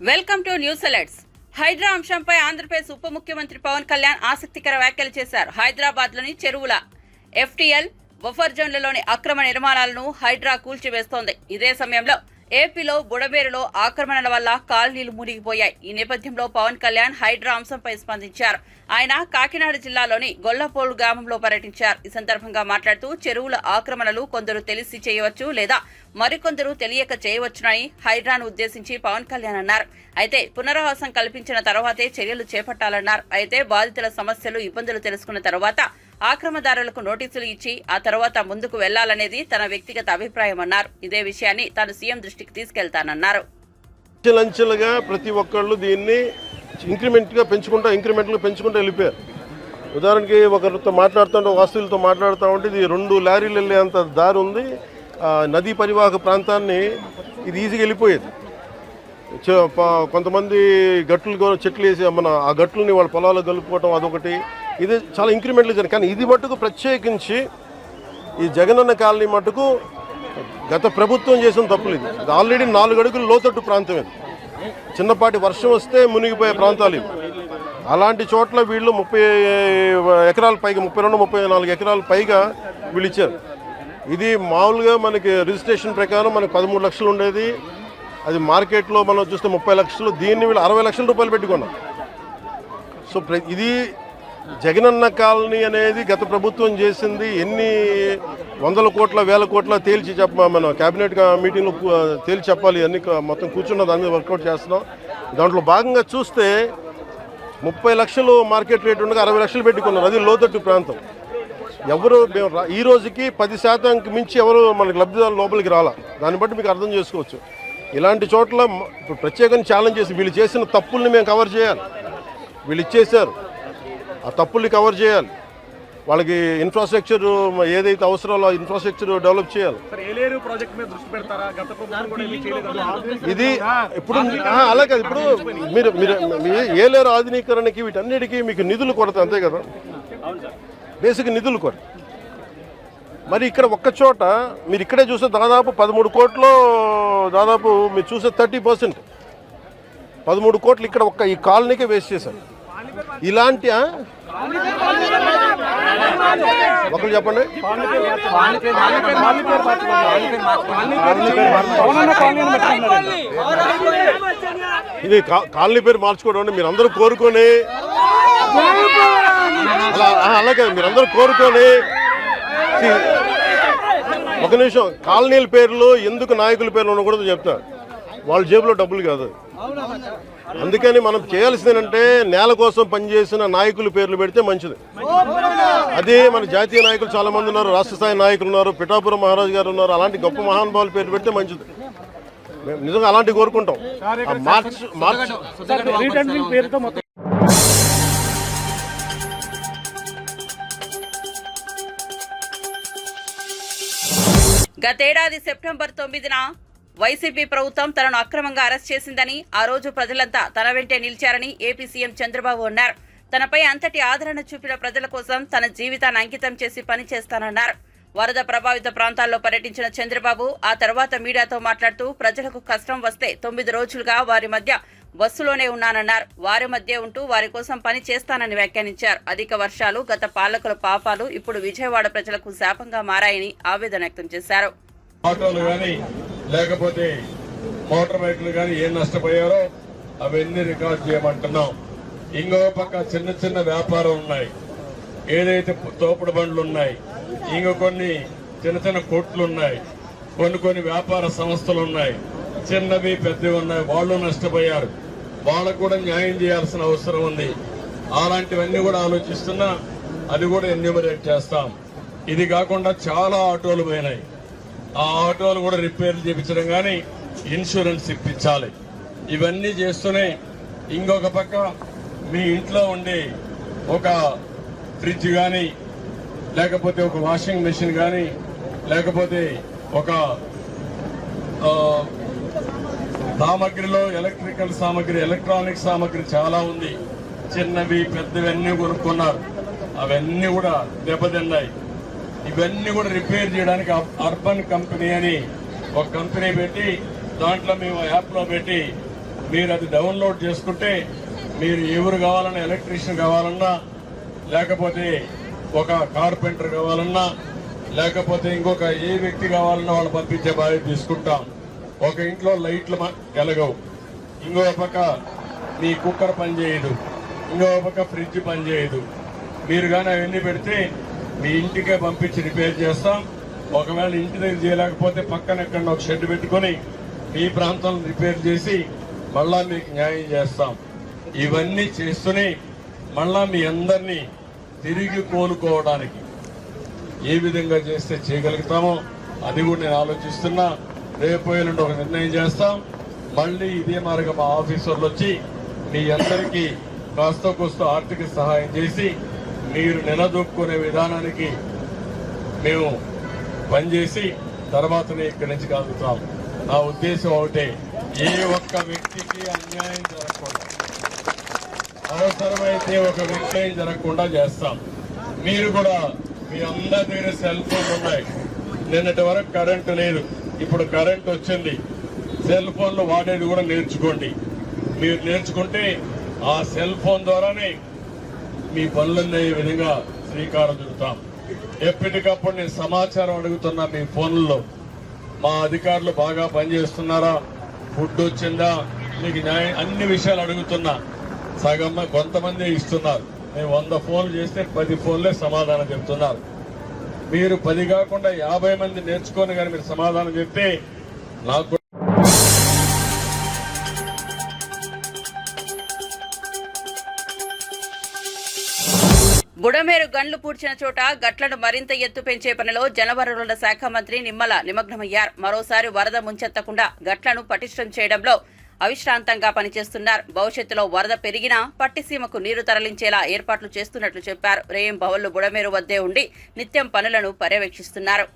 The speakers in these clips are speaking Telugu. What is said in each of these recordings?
Welcome to news alerts. Hydraa అంశంపై ఆంధ్రప్రదేశ్ ఉప ముఖ్యమంత్రి పవన్ కళ్యాణ్ ఆసక్తికర వ్యాఖ్యలు చేశారు. హైదరాబాద్లోని చెరువుల ఎఫ్టీఎల్ బఫర్ జోన్లలోని అక్రమ నిర్మాణాలను హైడ్రా కూల్చివేస్తోంది. ఇదే సమయంలో ఏపీలో బుడమేరులో ఆక్రమణల వల్ల కాలనీలు మునిగిపోయాయి. ఈ నేపథ్యంలో పవన్ కళ్యాణ్ హైడ్రా అంశంపై స్పందించారు. ఆయన కాకినాడ జిల్లాలోని గొల్లపోలు గ్రామంలో పర్యటించారు. ఈ సందర్భంగా మాట్లాడుతూ చెరువుల ఆక్రమణలు కొందరు తెలిసి చేయవచ్చు లేదా మరికొందరు తెలియక చేయవచ్చునని హైడ్రాను ఉద్దేశించి పవన్ కళ్యాణ్ అన్నారు. అయితే పునరావాసం కల్పించిన తర్వాతే చర్యలు చేపట్టాలన్నారు. అయితే బాధితుల సమస్యలు ఇబ్బందులు తెలుసుకున్న తర్వాత ఆక్రమదారులకు నోటీసులు ఇచ్చి ఆ తర్వాత ముందుకు వెళ్లాలనేది తన వ్యక్తిగత అభిప్రాయమన్నారు. ఇదే విషయాన్ని తాను సీఎం దృష్టికి తీసుకెళ్తానన్నారు. అంచెలంచెలుగా ప్రతి ఒక్కళ్ళు దీన్ని ఇంక్రిమెంట్గా పెంచుకుంటూ వెళ్ళిపోయారు. ఉదాహరణకి ఒకరితో మాట్లాడుతుంటే వాస్తువులతో మాట్లాడుతూ ఉంటే ఇది 2 లారీలు వెళ్ళేంత దారి ఉంది. నదీ పరివాహక ప్రాంతాన్ని ఇది ఈజీగా వెళ్ళిపోయేది. కొంతమంది గట్లు చెట్లు వేసి ఆ గట్లని వాళ్ళ పొలాల్లో కలుపుకోవటం అదొకటి. ఇది చాలా ఇంక్రిమెంట్లు జరిగింది. కానీ ఇది మట్టుకు ప్రత్యేకించి ఈ జగనన్న కాలనీ మట్టుకు గత ప్రభుత్వం చేసిన తప్పులు. ఇది ఆల్రెడీ 4 అడుగులు లోతట్టు ప్రాంతం. ఇది చిన్నపాటి వర్షం వస్తే మునిగిపోయే ప్రాంతాలు ఇవి. అలాంటి చోట్ల వీళ్ళు 30 ఎకరాల పైగా 32-34 ఎకరాల పైగా వీళ్ళు ఇచ్చారు. ఇది మామూలుగా మనకి రిజిస్ట్రేషన్ ప్రకారం మనకి 13 లక్షలు ఉండేది. అది మార్కెట్లో మనం చూస్తే 30 లక్షలు. దీన్ని వీళ్ళు 60 లక్షల రూపాయలు పెట్టుకున్నాం. సో ఇది జగనన్న కాలనీ అనేది గత ప్రభుత్వం చేసింది. ఎన్ని 100 కోట్ల 1000 కోట్ల తేల్చి మన క్యాబినెట్ మీటింగ్లో తేల్చి చెప్పాలి. అన్ని మొత్తం కూర్చున్న దాని మీద వర్కౌట్ చేస్తున్నాం. దాంట్లో భాగంగా చూస్తే 30 లక్షలు మార్కెట్ రేట్ ఉండగా 60 లక్షలు పెట్టుకున్నారు. అది లోతట్టు ప్రాంతం. ఎవరు ఈ రోజుకి 10% మించి ఎవరు మనకి లబ్ధిదారులు లోపలికి రాలా. దాన్ని బట్టి మీకు అర్థం చేసుకోవచ్చు. ఇలాంటి చోట్ల ఇప్పుడు ప్రత్యేకంగా ఛాలెంజ్ చేసి వీళ్ళు చేసిన తప్పుల్ని మేము కవర్ చేయాలి. వీళ్ళు ఇచ్చేశారు, ఆ తప్పుల్ని కవర్ చేయాలి. వాళ్ళకి ఇన్ఫ్రాస్ట్రక్చర్ ఏదైతే అవసరాలో ఇన్ఫ్రాస్ట్రక్చర్ డెవలప్ చేయాలి. ఇది ఇప్పుడు అలా కాదు. ఇప్పుడు మీరు ఏలేరు ఆధునీకరణకి వీటన్నిటికీ మీకు నిధులు కొరత, అంతే కదా. బేసిక్ నిధులు కొరత. మరి ఇక్కడ ఒక్క చోట మీరు ఇక్కడే చూస్తే దాదాపు 13 కోట్లు, దాదాపు మీరు చూసే 30%, 13 కోట్లు ఇక్కడ ఒక్క ఈ కాలనీకే వేస్ట్ చేశారు. ఇలాంటి ఒకరు చెప్పండి. ఇది కాలనీ పేరు మార్చుకోవడం మీరు అందరూ కోరుకొని, అలాగే మీరందరూ కోరుకొని. ఒక నిమిషం, కాలనీల పేర్లు ఎందుకు నాయకుల పేర్లు ఉండకూడదు చెప్తా. వాళ్ళ జేబులో డబ్బులు కాదు. అందుకని మనం చేయాల్సిందేంటంటే నేల కోసం పనిచేసిన నాయకుల పేర్లు పెడితే మంచిది. అదే మన జాతీయ నాయకులు చాలా మంది ఉన్నారు, రాష్ట్ర స్థాయి నాయకులు ఉన్నారు, పిఠాపురం మహారాజు గారు ఉన్నారు. అలాంటి గొప్ప మహానుభావుల పేర్లు పెడితే మంచిది. మేము నిజంగా అలాంటివి కోరుకుంటాం. గతేడాది సెప్టెంబర్ 9న వైసీపీ ప్రభుత్వం తనను అక్రమంగా అరెస్ట్ చేసిందని, ఆ రోజు ప్రజలంతా తన వెంటే నిలిచారని ఏపీ సీఎం చంద్రబాబు అన్నారు. తనపై అంతటి ఆదరణ చూపిన ప్రజల కోసం తన జీవితాన్ని అంకితం చేసి పనిచేస్తానన్నారు. వరద ప్రభావిత ప్రాంతాల్లో పర్యటించిన చంద్రబాబు ఆ తర్వాత మీడియాతో మాట్లాడుతూ ప్రజలకు కష్టం వస్తే 9 రోజులుగా వారి మధ్య బస్సులోనే ఉన్నానన్నారు. వారి మధ్య ఉంటూ వారి కోసం పని చేస్తానని వ్యాఖ్యానించారు. అధిక వర్షాలు, గత పాలకుల పాపాలు ఇప్పుడు విజయవాడ ప్రజలకు శాపంగా మారాయని ఆవేదన వ్యక్తం చేశారు. ఆటోలు కానీ లేకపోతే మోటార్ బైకులు కానీ ఏం నష్టపోయారో అవన్నీ రికార్డ్ చేయమంటున్నాం. ఇంకో పక్క చిన్న చిన్న వ్యాపారం ఉన్నాయి, ఏదైతే తోపుడు బండ్లు ఉన్నాయి, ఇంకో కొన్ని చిన్న చిన్న కొట్లు ఉన్నాయి, కొన్ని వ్యాపార సంస్థలు ఉన్నాయి, చిన్నవి పెద్దవి ఉన్నాయి. వాళ్ళు నష్టపోయారు. వాళ్ళకు కూడా న్యాయం చేయాల్సిన అవసరం ఉంది. అలాంటివన్నీ కూడా ఆలోచిస్తున్నా, అది కూడా ఎన్యూమరేట్ చేస్తాం. ఇది కాకుండా చాలా ఆటోలు పోయినాయి. ఆ ఆటోలు కూడా రిపేర్లు చేయించడం కానీ ఇన్సూరెన్స్ ఇప్పించాలి. ఇవన్నీ చేస్తూనే ఇంకొక పక్క మీ ఇంట్లో ఉండే ఒక ఫ్రిడ్జ్ కానీ, లేకపోతే ఒక వాషింగ్ మెషిన్ కానీ, లేకపోతే ఒక సామగ్రిలో ఎలక్ట్రికల్ సామగ్రి, ఎలక్ట్రానిక్ సామగ్రి చాలా ఉంది. చిన్నవి పెద్దవి అన్నీ కొనుక్కున్నారు. అవన్నీ కూడా దెబ్బతిన్నాయి. ఇవన్నీ కూడా రిపేర్ చేయడానికి అర్బన్ కంపెనీ అని ఒక కంపెనీ పెట్టి దాంట్లో మేము యాప్లో పెట్టి మీరు అది డౌన్లోడ్ చేసుకుంటే మీరు ఎవరు కావాలన్నా ఎలక్ట్రీషియన్ కావాలన్నా లేకపోతే ఒక కార్పెంటర్ కావాలన్నా లేకపోతే ఇంకొక ఏ వ్యక్తి కావాలన్నా వాళ్ళు పంపించే బాధ్యత తీసుకుంటాం. ఒక ఇంట్లో లైట్లు వెలగవు, ఇంకో పక్క మీ కుక్కర్ పనిచేయదు, ఇంకో పక్క ఫ్రిడ్జ్ పనిచేయదు. మీరు కానీ అవన్నీ పెడితే మీ ఇంటికే పంపించి రిపేర్ చేస్తాం. ఒకవేళ ఇంటి దగ్గర చేయలేకపోతే పక్కన ఎక్కడ ఒక షెడ్ పెట్టుకొని మీ ప్రాంతంలో రిపేర్ చేసి మళ్ళా మీకు న్యాయం చేస్తాం. ఇవన్నీ చేస్తూనే మళ్ళా మీ అందరినీ తిరిగి కోలుకోవడానికి ఏ విధంగా చేస్తే చేయగలుగుతామో అది కూడా నేను ఆలోచిస్తున్నా. రేపు ఎల్లుండి ఒక నిర్ణయం చేస్తాం. మళ్ళీ ఇదే మార్గం మా ఆఫీసర్లు వచ్చి మీ అందరికీ కాస్త కోస్త ఆర్థిక సహాయం చేసి మీరు నిలదొక్కునే విధానానికి మేము పనిచేసి తర్వాతనే ఇక్కడి నుంచి కలుగుతాం. నా ఉద్దేశం ఒకటే, ఏ ఒక్క వ్యక్తికి అన్యాయం జరగకుండా, అవసరమైతే ఒక వ్యక్తి జరగకుండా చేస్తాం. మీరు కూడా మీ అందరి దగ్గర సెల్ ఫోన్లు ఉన్నాయి. నిన్నటి వరకు కరెంటు లేదు, ఇప్పుడు కరెంట్ వచ్చింది. సెల్ ఫోన్లు వాడేది కూడా నేర్చుకోండి. మీరు నేర్చుకుంటే ఆ సెల్ ఫోన్ ద్వారానే మీ పనులన్నీ ఈ విధంగా శ్రీకారం చుడతాం. ఎప్పటికప్పుడు నేను సమాచారం అడుగుతున్నా మీ ఫోన్లలో. మా అధికారులు బాగా పనిచేస్తున్నారా, ఫుడ్ వచ్చిందా, మీకు న్యాయం, అన్ని విషయాలు అడుగుతున్నా. సగం కొంతమంది ఇస్తున్నారు. మేము 100 ఫోన్లు చేస్తే 10 ఫోన్లే సమాధానం చెప్తున్నారు. మీరు 10 కాకుండా 50 మంది నేర్చుకొని కానీ మీరు సమాధానం చెప్తే నాకు బుడమేరు గండ్లు పూడ్చిన చోట గట్లను మరింత ఎత్తు పెంచే పనిలో జలవనరుల శాఖ మంత్రి నిమ్మల నిమగ్నమయ్యారు. మరోసారి వరద ముంచెత్తకుండా గట్లను పటిష్టం చేయడంలో అవిశ్రాంతంగా పనిచేస్తున్నారు. భవిష్యత్తులో వరద పెరిగినా పట్టిసీమకు నీరు తరలించేలా ఏర్పాట్లు చేస్తున్నట్లు చెప్పారు. రేయం భవన్లు బుడమేరు వద్దే ఉండి నిత్యం పనులను పర్యవేక్షిస్తున్నారు.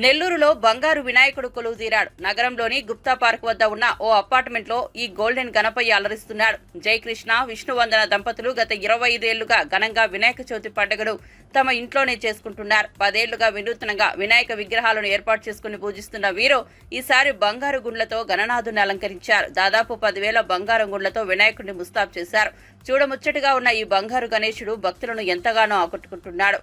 నెల్లూరులో బంగారు వినాయకుడు కొలువుదీరాడు. నగరంలోని గుప్తా పార్క్ వద్ద ఉన్న ఓ అపార్ట్మెంట్ లో ఈ గోల్డెన్ గణపయ్య అలరిస్తున్నాడు. జయకృష్ణ విష్ణువందన దంపతులు గత 25 ఏళ్లుగా ఘనంగా వినాయక చవితి పండుగను తమ ఇంట్లోనే చేసుకుంటున్నారు. 10 ఏళ్లుగా వినూత్నంగా వినాయక విగ్రహాలను ఏర్పాటు చేసుకుని పూజిస్తున్న వీరు ఈసారి బంగారు గుండ్లతో గణనాథుని అలంకరించారు. దాదాపు 10,000 బంగారం గుండ్లతో వినాయకుడిని ముస్తాబు చేశారు. చూడముచ్చటిగా ఉన్న ఈ బంగారు గణేశుడు భక్తులను ఎంతగానో ఆకట్టుకుంటున్నాడు.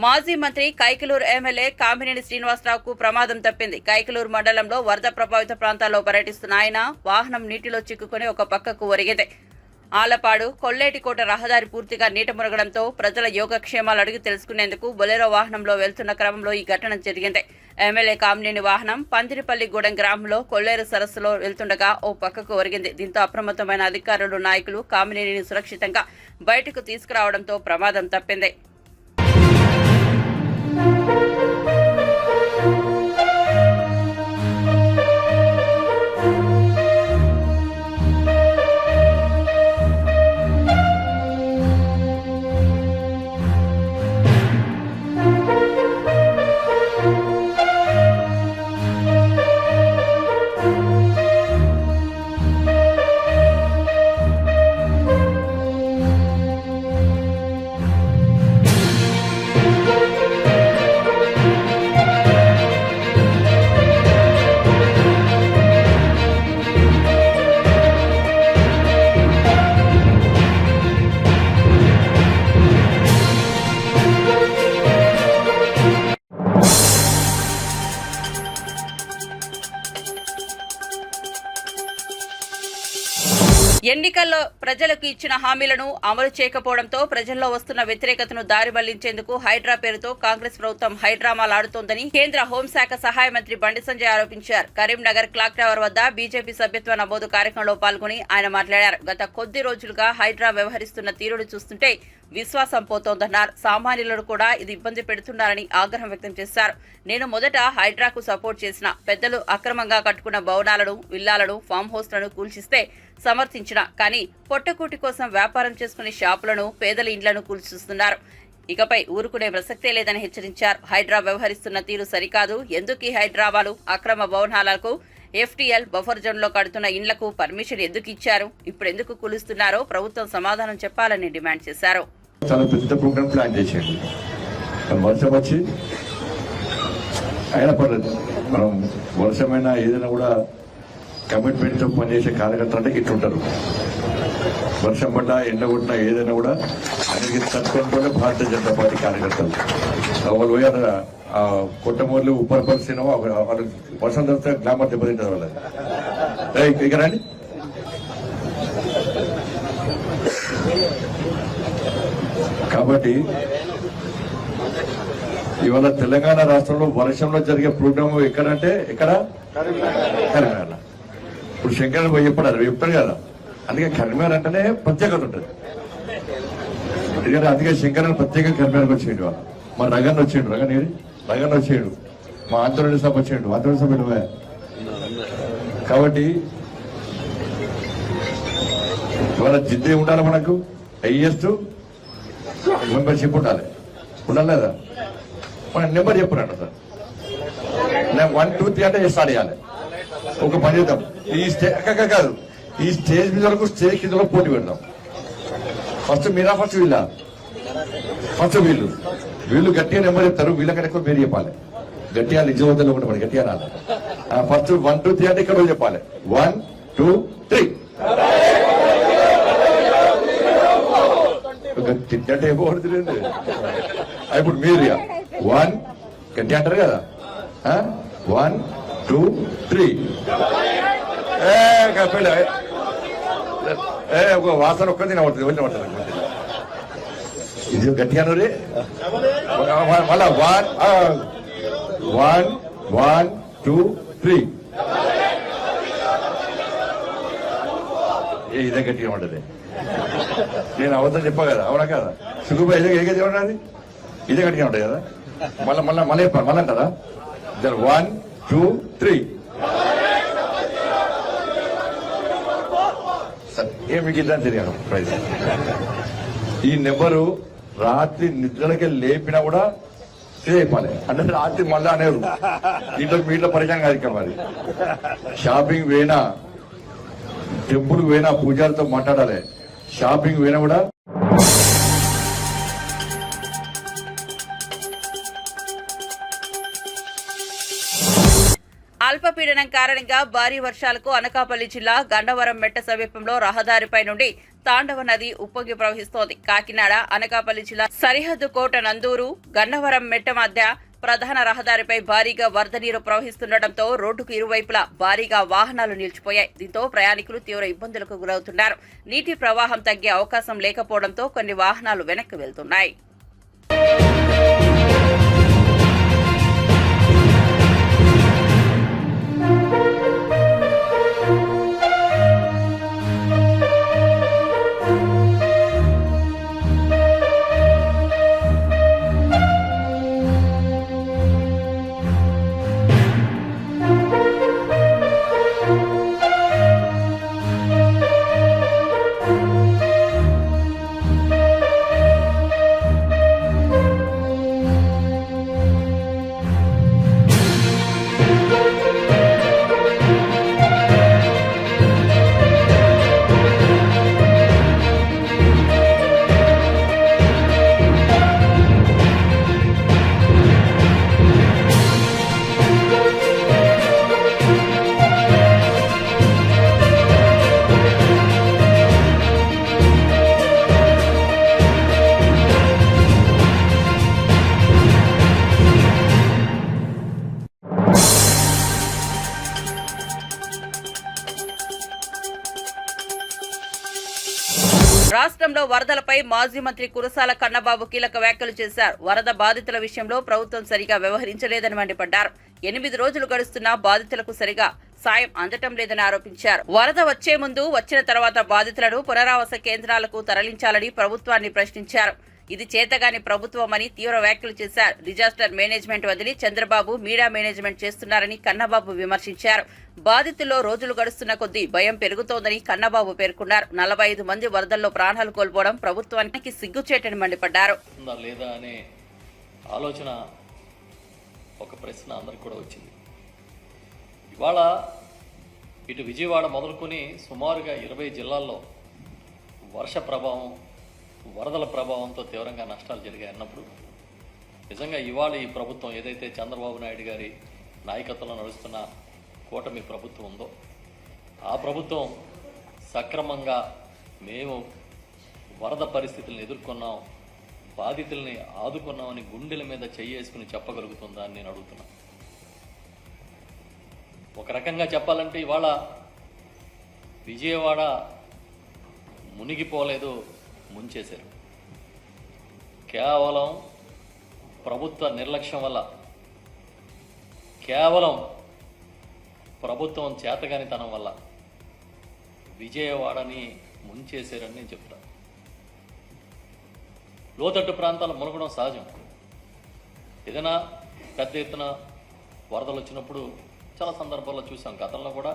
మాజీ మంత్రి కైకలూరు ఎమ్మెల్యే కామినేని శ్రీనివాసరావుకు ప్రమాదం తప్పింది. కైకలూరు మండలంలో వరద ప్రభావిత ప్రాంతాల్లో పర్యటిస్తున్న ఆయన వాహనం నీటిలో చిక్కుకుని ఒక పక్కకు ఒరిగింది. ఆలపాడు కొల్లేటికోట రహదారి పూర్తిగా నీట మునగడంతో ప్రజల యోగక్షేమాలు అడిగి తెలుసుకునేందుకు బొలెరో వాహనంలో వెళ్తున్న క్రమంలో ఈ ఘటన జరిగింది. ఎమ్మెల్యే కామినేని వాహనం పందిరిపల్లిగూడెం గ్రామంలో కొల్లేరు సరస్సులో వెళ్తుండగా ఓ పక్కకు ఒరిగింది. దీంతో అప్రమత్తమైన అధికారులు, నాయకులు కామినేనిని సురక్షితంగా బయటకు తీసుకురావడంతో ప్రమాదం తప్పింది. ఎన్నికల్లో ప్రజలకు ఇచ్చిన హామీలను అమలు చేయకపోవడంతో ప్రజల్లో వస్తున్న వ్యతిరేకతను దారి మళ్లించేందుకు హైడ్రా పేరుతో కాంగ్రెస్ ప్రభుత్వం హైడ్రామాలాడుతోందని కేంద్ర హోంశాఖ సహాయ మంత్రి బండి సంజయ్ ఆరోపించారు. కరీంనగర్ క్లాక్ టవర్ వద్ద బీజేపీ సభ్యత్వ నమోదు కార్యక్రమంలో పాల్గొని ఆయన మాట్లాడారు. గత కొద్ది రోజులుగా హైడ్రా వ్యవహరిస్తున్న తీరును చూస్తుంటే విశ్వాసం పోతోందన్నారు. సామాన్యులను కూడా ఇది ఇబ్బంది పెడుతున్నారని ఆగ్రహం వ్యక్తం చేశారు. నేను మొదట హైడ్రాకు సపోర్ట్ చేసిన పెద్దలు అక్రమంగా కట్టుకున్న భవనాలను, విల్లాలను, ఫామ్ హౌస్లను కూల్చిస్తే సమర్థించిన, కానీ పొట్టకూటి కోసం వ్యాపారం చేసుకునే షాపులను, పేదల ఇండ్లను కూల్చిస్తున్నారు. ఇకపై ఊరుకునే ప్రసక్తే లేదని హెచ్చరించారు. హైడ్రా వ్యవహరిస్తున్న తీరు సరికాదు. ఎందుకు ఈ హైడ్రాబాలు అక్రమ భవనాలకు, ఎఫ్టీఎల్ బఫర్ జోన్లో కడుతున్న ఇండ్లకు పర్మిషన్ ఎందుకు ఇచ్చారు? ఇప్పుడు ఎందుకు కూలుస్తున్నారో ప్రభుత్వం సమాధానం చెప్పాలని డిమాండ్ చేశారు. చాలా పెద్ద ప్రోగ్రామ్ ప్లాన్ చేసేయండి. వర్షం వచ్చి అయినా పర్లేదు, మనం వర్షమైనా ఏదైనా కూడా కమిట్మెంట్తో పనిచేసే కార్యకర్తలు అంటే ఇట్లుంటారు. వర్షం పడ్డా, ఎండ కొట్టినా, ఏదైనా కూడా ఆయనకి తట్టుకుంటూనే భారతీయ జనతా పార్టీ కార్యకర్తలు వాళ్ళు పోయారు. ఆ కొట్టమూర్లు ఉపరిపరిచిన వాళ్ళు వర్షం తడితే గ్లామర్ దెబ్బతింటారు వాళ్ళది. ఇక రండి. కాబట్టి ఇవాళ తెలంగాణ రాష్ట్రంలో వర్షంలో జరిగే ప్రోగ్రామ్ ఎక్కడంటే ఎక్కడ? కరీంనగర్. ఇప్పుడు శంకర్ పోయి చెప్పాడు, చెప్తాడు కదా. అందుకే కరీంనగర్ అంటేనే ప్రత్యేకత ఉంటుంది. ఎందుకంటే అందుకే శంకర్ ప్రత్యేకంగా కరీంనగర్కి వచ్చేయండి. వాళ్ళు మా రగన్ వచ్చేయండు, రగన్ వచ్చేయండు, మా ఆంధ్రప్రదేశ్ సభ వచ్చేయండు, ఆంధ్రప్రదేశ్ సభ. కాబట్టి ఇవాళ జిద్దే ఉండాలి, మనకు హైయెస్ట్ మెంబర్షిప్ ఉండాలి లేదా? మన నెంబర్ చెప్పినట్టు సార్, నేను 1, 2, 3 అంటే స్టార్ట్ చేయాలి. ఒక పని చేద్దాం, ఈ స్టేజ్ కాదు, ఈ స్టేజ్ మీద వరకు స్టేజ్ కింద పోటీ పెడదాం. ఫస్ట్ మీరా, ఫస్ట్ వీళ్ళ, ఫస్ట్ వీళ్ళు గట్టిగా నెంబర్ చెప్తారు, వీళ్ళకంటే ఎక్కువ పేరు చెప్పాలి. గట్టిగా నిజవద్దలు కూడా పడి గట్టిగా రాలి. ఫస్ట్ 1, 2, 3 అంటే ఇక్కడ చెప్పాలి. 1, 2, 3 తింటే ఏమవుతుంది. ఇప్పుడు మీరు 1 గట్టి అంటారు కదా, 1, 2, 3 ఒక వాసన ఒక్కది తినబడుతుంది, వెళ్ళి పడుతుంది. ఇది గట్టిగా రే మళ్ళా 1, 2, 3 ఇదే గట్టిగా ఉంటుంది. నేను అవతల చెప్పా కదా, అవునా కదా? సుఖపై ఏ గట్టిగా ఉన్నది, ఇదే గట్టిగా ఉంటాయి కదా. మళ్ళీ చెప్పాను, మళ్ళీ అంటారా? 1, 2, 3 మీకు ఇద్దాం తిరిగాను ప్రైజ్. ఈ నెంబరు రాత్రి నిద్రలకి లేపినా కూడా ఇదే చెప్పాలి. అంటే రాత్రి మళ్ళా అనేరు మీట్లో పరిచయం కాదు. మరి షాపింగ్ పోయినా, టెంపుల్ పోయినా పూజారితో మాట్లాడాలి. షాపింగ్ పోయినా కూడా అల్పపీడనం కారణంగా భారీ వర్షాలకు అనకాపల్లి జిల్లా గన్నవరం మెట్ట సమీపంలో రహదారిపై నుండి తాండవ నది ఉప్పొంగి ప్రవహిస్తోంది. కాకినాడ, అనకాపల్లి జిల్లా సరిహద్దు కోట నందూరు, గన్నవరం మెట్ట మధ్య ప్రధాన రహదారిపై భారీగా వరద నీరు ప్రవహిస్తుండటంతో రోడ్డుకు ఇరువైపులా భారీగా వాహనాలు నిలిచిపోయాయి. దీంతో ప్రయాణికులు తీవ్ర ఇబ్బందులకు గురవుతున్నారు. నీటి ప్రవాహం తగ్గే అవకాశం లేకపోవడంతో కొన్ని వాహనాలు వెనక్కి వెళ్తున్నాయి. రాష్ట్రంలో వరదలపై మాజీ మంత్రి కురసాల కన్నబాబు కీలక వ్యాఖ్యలు చేశారు. వరద బాధితుల విషయంలో ప్రభుత్వం సరిగా వ్యవహరించలేదని మండిపడ్డారు. 8 రోజులు గడుస్తున్నా బాధితులకు సరిగా సాయం అందటం లేదని ఆరోపించారు. వరద వచ్చే ముందు, వచ్చిన తర్వాత బాధితులను పునరావాస కేంద్రాలకు తరలించాలని ప్రభుత్వాన్ని ప్రశ్నించారు. ఇది చేతగాని ప్రభుత్వమని తీవ్ర వ్యాఖ్యలు చేశారు. డిజాస్టర్ మేనేజ్మెంట్ వదిలి చంద్రబాబు మీడియా మేనేజ్మెంట్ చేస్తున్నారని కన్నబాబు విమర్శించారు. బాధితుల్లో రోజులు గడుస్తున్న కొద్దీ భయం పెరుగుతోందని కన్నబాబు పేర్కొన్నారు. 45 మంది వరదల్లో ప్రాణాలు కోల్పోవడం ప్రభుత్వానికి సిగ్గుచేటని మండిపడ్డారు. లేదా అనే ఆలోచన, ఒక ప్రశ్న అందరికి కూడా వచ్చింది. ఇవాళ ఇటు విజయవాడ మొదలుకొని సుమారుగా 20 జిల్లాల్లో వర్ష ప్రభావం, వరదల ప్రభావంతో తీవ్రంగా నష్టాలు జరిగాయి అన్నప్పుడు నిజంగా ఇవాళ ఈ ప్రభుత్వం ఏదైతే చంద్రబాబు నాయుడు గారి నాయకత్వంలో నడుస్తున్న కూటమి ప్రభుత్వం ఉందో ఆ ప్రభుత్వం సక్రమంగా మేము వరద పరిస్థితులను ఎదుర్కొన్నాం, బాధితుల్ని ఆదుకున్నామని గుండెల మీద చెయ్యేసుకుని చెప్పగలుగుతుందా అని నేను అడుగుతున్నా. ఒక రకంగా చెప్పాలంటే ఇవాళ విజయవాడ మునిగిపోలేదు, ముంచేశారు. కేవలం ప్రభుత్వ నిర్లక్ష్యం వల్ల, కేవలం ప్రభుత్వం చేతగానితనం వల్ల విజయవాడని ముంచేశారని నేను చెప్తాను. లోతట్టు ప్రాంతాలు మునగడం సహజం. ఏదైనా పెద్ద ఎత్తున వరదలు వచ్చినప్పుడు చాలా సందర్భాల్లో చూసాం. గతంలో కూడా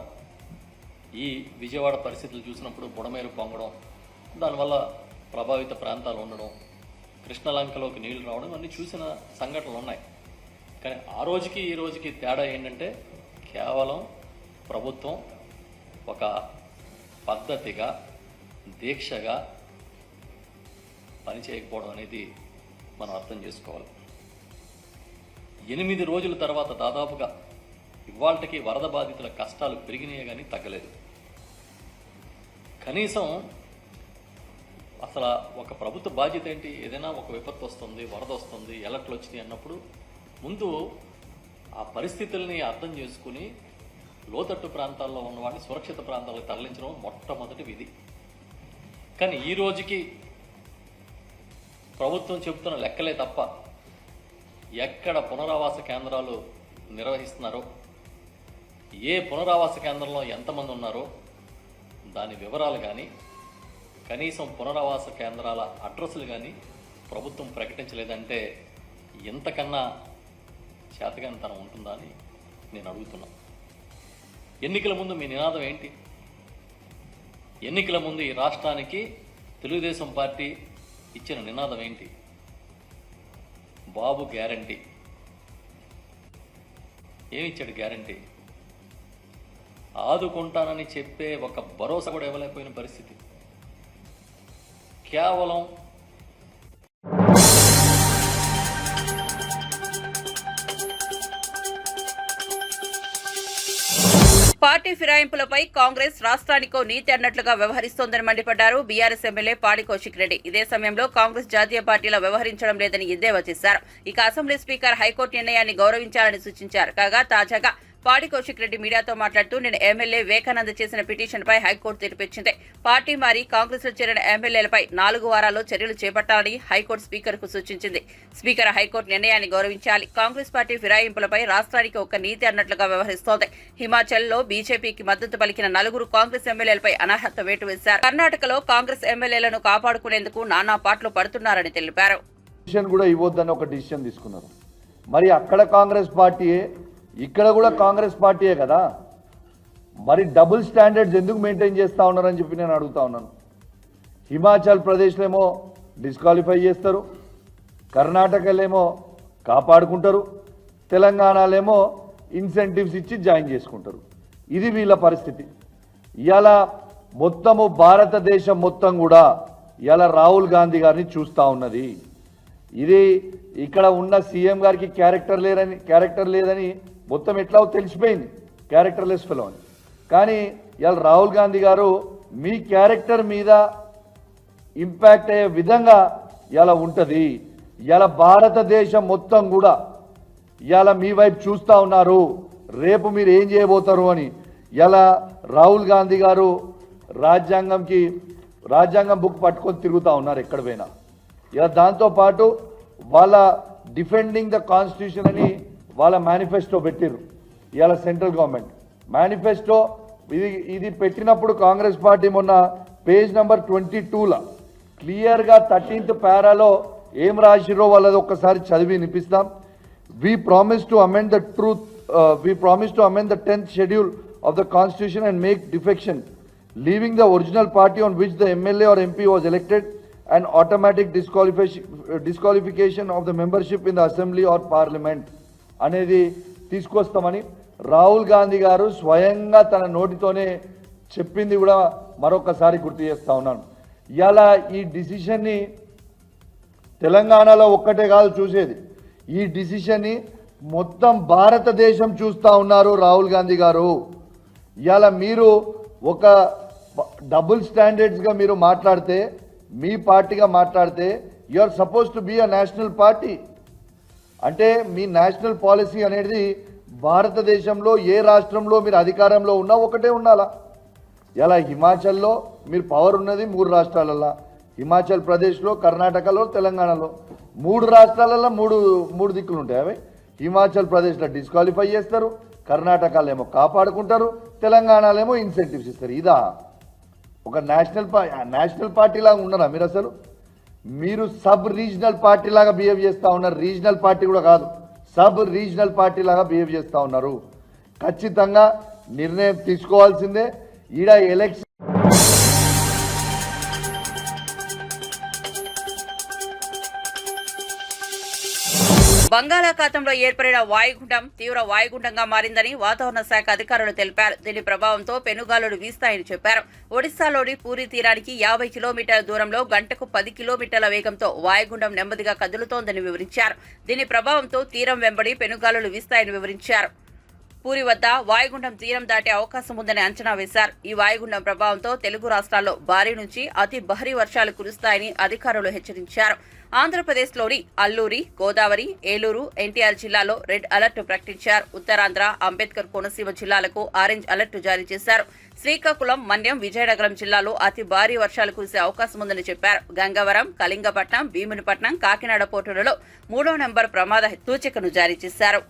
ఈ విజయవాడ పరిస్థితులు చూసినప్పుడు బుడమేరు పొంగడం, దానివల్ల ప్రభావిత ప్రాంతాలు ఉండడం, కృష్ణలంకలోకి నీళ్లు రావడం, అన్నీ చూసిన సంఘటనలు ఉన్నాయి. కానీ ఆ రోజుకి ఈ రోజుకి తేడా ఏంటంటే కేవలం ప్రభుత్వం ఒక పద్ధతిగా, దీక్షగా పనిచేయకపోవడం అనేది మనం అర్థం చేసుకోవాలి. 8 రోజుల తర్వాత దాదాపుగా ఇవాళకి వరద బాధితుల కష్టాలు పెరిగినాయే కానీ తగ్గలేదు. కనీసం అసలు ఒక ప్రభుత్వ బాధ్యత ఏంటి? ఏదైనా ఒక విపత్తు వస్తుంది, వరద వస్తుంది, ఎలర్ట్లు వచ్చినాయి అన్నప్పుడు ముందు ఆ పరిస్థితుల్ని అర్థం చేసుకుని లోతట్టు ప్రాంతాల్లో ఉన్నవాడిని సురక్షిత ప్రాంతాలకు తరలించడం మొట్టమొదటి విధి. కానీ ఈ రోజుకి ప్రభుత్వం చెబుతున్న లెక్కలే తప్ప ఎక్కడ పునరావాస కేంద్రాలు నిర్వహిస్తున్నారో, ఏ పునరావాస కేంద్రంలో ఎంతమంది ఉన్నారో దాని వివరాలు కానీ, కనీసం పునరావాస కేంద్రాల అడ్రస్లు కానీ ప్రభుత్వం ప్రకటించలేదంటే ఎంతకన్నా చేతగానితనం ఉంటుందా అని నేను అడుగుతున్నా. ఎన్నికల ముందు మీ నినాదం ఏంటి? ఎన్నికల ముందు ఈ రాష్ట్రానికి తెలుగుదేశం పార్టీ ఇచ్చిన నినాదం ఏంటి? బాబు గ్యారంటీ. ఏమిచ్చాడు గ్యారంటీ? ఆదుకుంటానని చెప్పే ఒక భరోసా కూడా ఇవ్వలేకపోయిన పరిస్థితి. కేవలం పార్టీ ఫిరాయింపులపై కాంగ్రెస్ రాష్ట్రానికో నీతి అన్నట్లుగా వ్యవహరిస్తోందని మండిపడ్డారు బీఆర్ఎస్ ఎమ్మెల్యే పాడి కౌశిక్ రెడ్డి. ఇదే సమయంలో కాంగ్రెస్ జాతీయ పార్టీలో వ్యవహరించడం లేదని ఎద్దేవా చేశారు. ఇక అసెంబ్లీ స్పీకర్ హైకోర్టు నిర్ణయాన్ని గౌరవించాలని సూచించారు. కాగా తాజాగా పాడి కౌశిక్ రెడ్డి మీడియాతో మాట్లాడుతూ నేను ఎమ్మెల్యే వివేకానంద చేసిన పిటిషన్పై హైకోర్టు తీర్పిచ్చింది. పార్టీ మారి కాంగ్రెస్ లో చేరిన ఎమ్మెల్యేలపై 4 వారాల్లో చర్యలు చేపట్టాలని హైకోర్టు స్పీకర్ కు సూచించింది. స్పీకర్ హైకోర్టు నిర్ణయాన్ని గౌరవించాలి. కాంగ్రెస్ పార్టీ ఫిరాయింపులపై రాష్ట్రానికి ఒక నీతి అన్నట్లుగా వ్యవహరిస్తోంది. హిమాచల్లో బీజేపీకి మద్దతు పలికిన 4 కాంగ్రెస్ ఎమ్మెల్యేలపై అనర్హత వేటు వేశారు. కర్ణాటకలో కాంగ్రెస్ ఎమ్మెల్యేలను కాపాడుకునేందుకు నానా పాటలు పడుతున్నారని తెలిపారు. కూడా ఇవ్వొద్దని ఒక డిసిషన్ తీసుకున్నారు. మరి అక్కడ కాంగ్రెస్ పార్టీయే, ఇక్కడ కూడా కాంగ్రెస్ పార్టీయే కదా, మరి డబుల్ స్టాండర్డ్స్ ఎందుకు మెయింటైన్ చేస్తూ ఉన్నారని చెప్పి నేను అడుగుతా ఉన్నాను. హిమాచల్ ప్రదేశ్లో ఏమో డిస్క్వాలిఫై చేస్తారు, కర్ణాటకలో కాపాడుకుంటారు, తెలంగాణలో ఇన్సెంటివ్స్ ఇచ్చి జాయిన్ చేసుకుంటారు. ఇది వీళ్ళ పరిస్థితి. ఇవాళ మొత్తము భారతదేశం మొత్తం కూడా ఇవాళ రాహుల్ గాంధీ గారిని చూస్తూ ఉన్నది. ఇది ఇక్కడ ఉన్న సీఎం గారికి క్యారెక్టర్ లేదని మొత్తం ఎట్లా తెలిసిపోయింది, క్యారెక్టర్లెస్ ఫెలో అని. కానీ ఇవాళ రాహుల్ గాంధీ గారు మీ క్యారెక్టర్ మీద ఇంపాక్ట్ అయ్యే విధంగా ఇలా ఉంటుంది. ఇలా భారతదేశం మొత్తం కూడా ఇలా మీ వైపు చూస్తూ ఉన్నారు, రేపు మీరు ఏం చేయబోతారు అని. ఇలా రాహుల్ గాంధీ గారు రాజ్యాంగం బుక్ పట్టుకొని తిరుగుతూ ఉన్నారు ఎక్కడ పోయినా. ఇలా దాంతోపాటు వాళ్ళ డిఫెండింగ్ ద కాన్స్టిట్యూషన్ అని వాళ్ళ మేనిఫెస్టో పెట్టిర్రు. ఇవాళ సెంట్రల్ గవర్నమెంట్ మేనిఫెస్టో ఇది పెట్టినప్పుడు కాంగ్రెస్ పార్టీ మొన్న పేజ్ నెంబర్ 22లో క్లియర్గా 13th పారాలో ఏం రాసిరో వాళ్ళది ఒక్కసారి చదివి వినిపిస్తాం. We promise to amend the 10th schedule of the constitution and make defection, leaving the original party on which the MLA or MP was elected, and automatic disqualification of the membership in the assembly or parliament అనేది తీసుకొస్తామని రాహుల్ గాంధీ గారు స్వయంగా తన నోటితోనే చెప్పింది కూడా మరొకసారి గుర్తు చేస్తా ఉన్నాను. ఇలా ఈ డిసిషన్ని తెలంగాణలో ఒక్కటే కాదు చూసేది, ఈ డిసిషన్ని మొత్తం భారతదేశం చూస్తూ ఉన్నారు రాహుల్ గాంధీ గారు. ఇలా మీరు ఒక డబుల్ స్టాండర్డ్స్గా మీరు మాట్లాడితే, మీ పార్టీగా మాట్లాడితే, you are suppose to be a national party. అంటే మీ నేషనల్ పాలసీ అనేది భారతదేశంలో ఏ రాష్ట్రంలో మీరు అధికారంలో ఉన్నా ఒకటే ఉండాలా. ఇలా హిమాచల్లో మీరు పవర్ ఉన్నది 3 రాష్ట్రాలలో, హిమాచల్ ప్రదేశ్లో, కర్ణాటకలో, తెలంగాణలో 3 రాష్ట్రాలలో 3 దిక్కులు ఉంటాయి. అవి హిమాచల్ ప్రదేశ్లో డిస్క్వాలిఫై చేస్తారు, కర్ణాటకలో ఏమో కాపాడుకుంటారు, తెలంగాణలో ఏమో ఇన్సెంటివ్స్ ఇస్తారు. ఇదా ఒక నేషనల్ పార్టీ లాగా ఉన్నారా మీరు? అసలు మీరు సబ్ రీజనల్ పార్టీ లాగా బిహేవ్ చేస్తూ ఉన్నారు. రీజనల్ పార్టీ కూడా కాదు, సబ్ రీజనల్ పార్టీ లాగా బిహేవ్ చేస్తూ ఉన్నారు. ఖచ్చితంగా నిర్ణయం తీసుకోవాల్సిందే. ఈడ ఎలక్షన్ బంగాళాఖాతంలో ఏర్పడిన వాయుగుండం తీవ్ర వాయుగుండంగా మారిందని వాతావరణ శాఖ అధికారులు తెలిపారు. దీని ప్రభావంతో పెనుగాలులు వీస్తాయని చెప్పారు. ఒడిశాలోని పూరి తీరానికి 50 కిలోమీటర్ల దూరంలో గంటకు 10 కిలోమీటర్ల వేగంతో వాయుగుండం నెమ్మదిగా కదులుతోందని వివరించారు. దీని ప్రభావంతో తీరం వెంబడి పెనుగాలులు వీస్తాయని వివరించారు. పూరి వద్ద వాయుగుండం తీరం దాటే అవకాశం ఉందని అంచనా వేశారు. ఈ వాయుగుండం ప్రభావంతో తెలుగు రాష్ట్రాల్లో భారీ నుంచి అతి భారీ వర్షాలు కురుస్తాయని అధికారులు హెచ్చరించారు. ఆంధ్రప్రదేశ్లోని అల్లూరి, గోదావరి, ఏలూరు, ఎన్టీఆర్ జిల్లాలో రెడ్ అలర్ట్ ప్రకటించారు. ఉత్తరాంధ్ర, అంబేద్కర్ కోనసీమ జిల్లాలకు ఆరెంజ్ అలర్ట్ జారీ చేశారు. శ్రీకాకుళం, మన్యం, విజయనగరం జిల్లాలో అతి భారీ వర్షాలు కురిసే అవకాశం ఉందని చెప్పారు. గంగవరం, కళింగపట్నం, భీమునిపట్నం, కాకినాడ పోర్టులలో 3వ నెంబర్ ప్రమాద సూచికను జారీ చేశారు.